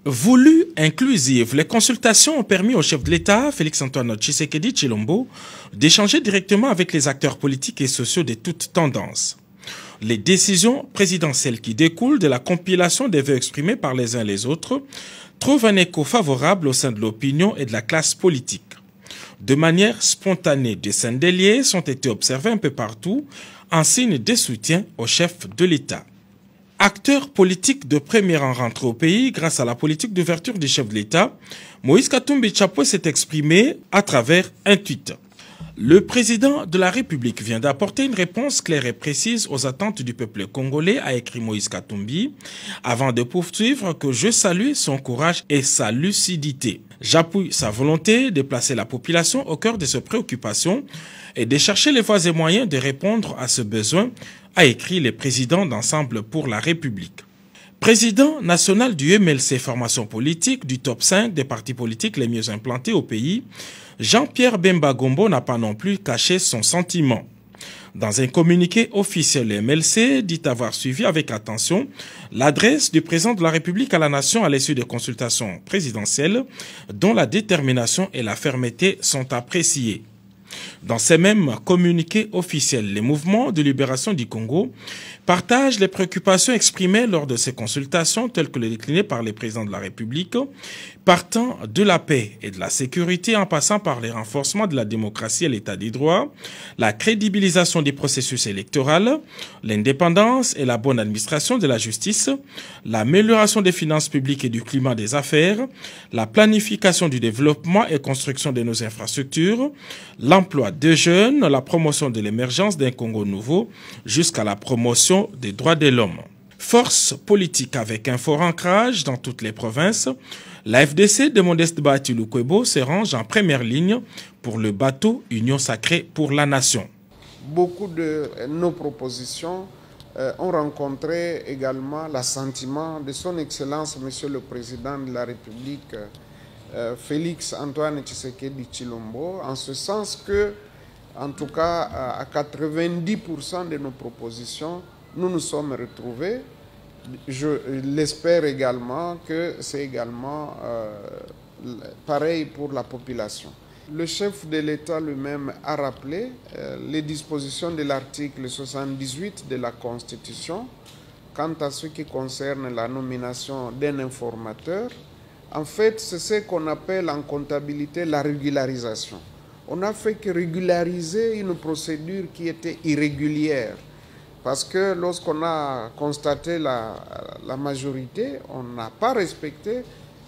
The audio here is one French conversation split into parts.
Voulues inclusives, les consultations ont permis au chef de l'État, Félix-Antoine Tshisekedi Tshilombo, d'échanger directement avec les acteurs politiques et sociaux de toutes tendances. Les décisions présidentielles qui découlent de la compilation des vœux exprimés par les uns et les autres trouvent un écho favorable au sein de l'opinion et de la classe politique. De manière spontanée, des scènes déliées ont été observées un peu partout en signe de soutien au chef de l'État. Acteur politique de premier rang rentré au pays grâce à la politique d'ouverture du chef de l'État, Moïse Katumbi Tshapwe s'est exprimé à travers un tweet. Le président de la République vient d'apporter une réponse claire et précise aux attentes du peuple congolais, a écrit Moïse Katumbi, avant de poursuivre que je salue son courage et sa lucidité. J'appuie sa volonté de placer la population au cœur de ses préoccupations et de chercher les voies et moyens de répondre à ce besoin, a écrit le président d'Ensemble pour la République. Président national du MLC Formation politique, du top 5 des partis politiques les mieux implantés au pays, Jean-Pierre Bemba Gombo n'a pas non plus caché son sentiment. Dans un communiqué officiel, le MLC dit avoir suivi avec attention l'adresse du président de la République à la nation à l'issue des consultations présidentielles, dont la détermination et la fermeté sont appréciées. Dans ces mêmes communiqués officiels, les mouvements de libération du Congo partagent les préoccupations exprimées lors de ces consultations telles que les déclinées par les présidents de la République, partant de la paix et de la sécurité en passant par les renforcements de la démocratie et l'état des droits, la crédibilisation des processus électoraux, l'indépendance et la bonne administration de la justice, l'amélioration des finances publiques et du climat des affaires, la planification du développement et construction de nos infrastructures, l'emploi des jeunes, la promotion de l'émergence d'un Congo nouveau, jusqu'à la promotion des droits de l'homme. Force politique avec un fort ancrage dans toutes les provinces, la FDC de Modeste Bahati Lukwebo se range en première ligne pour le bateau Union sacrée pour la nation. Beaucoup de nos propositions ont rencontré également l'assentiment de son Excellence, Monsieur le Président de la République, Félix-Antoine Tshisekedi Tshilombo, en ce sens que, en tout cas, à 90% de nos propositions, nous nous sommes retrouvés. Je l'espère également que c'est également pareil pour la population. Le chef de l'État lui-même a rappelé les dispositions de l'article 78 de la Constitution quant à ce qui concerne la nomination d'un informateur. En fait, c'est ce qu'on appelle en comptabilité la régularisation. On n'a fait que régulariser une procédure qui était irrégulière. Parce que lorsqu'on a constaté la majorité, on n'a pas respecté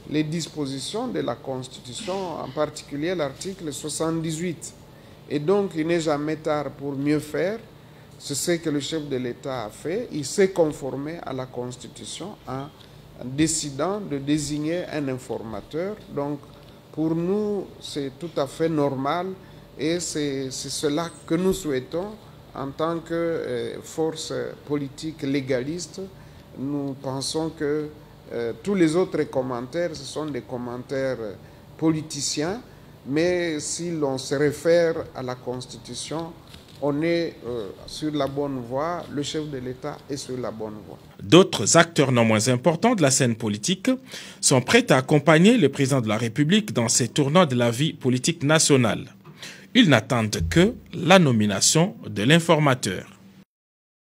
les dispositions de la Constitution, en particulier l'article 78. Et donc, il n'est jamais tard pour mieux faire. C'est ce que le chef de l'État a fait. Il s'est conformé à la Constitution en décidant de désigner un informateur. Donc, pour nous, c'est tout à fait normal et c'est cela que nous souhaitons. En tant que force politique légaliste, nous pensons que tous les autres commentaires, ce sont des commentaires politiciens, mais si l'on se réfère à la Constitution, on est sur la bonne voie, le chef de l'État est sur la bonne voie. D'autres acteurs non moins importants de la scène politique sont prêts à accompagner le président de la République dans ces tournants de la vie politique nationale. Ils n'attendent que la nomination de l'informateur.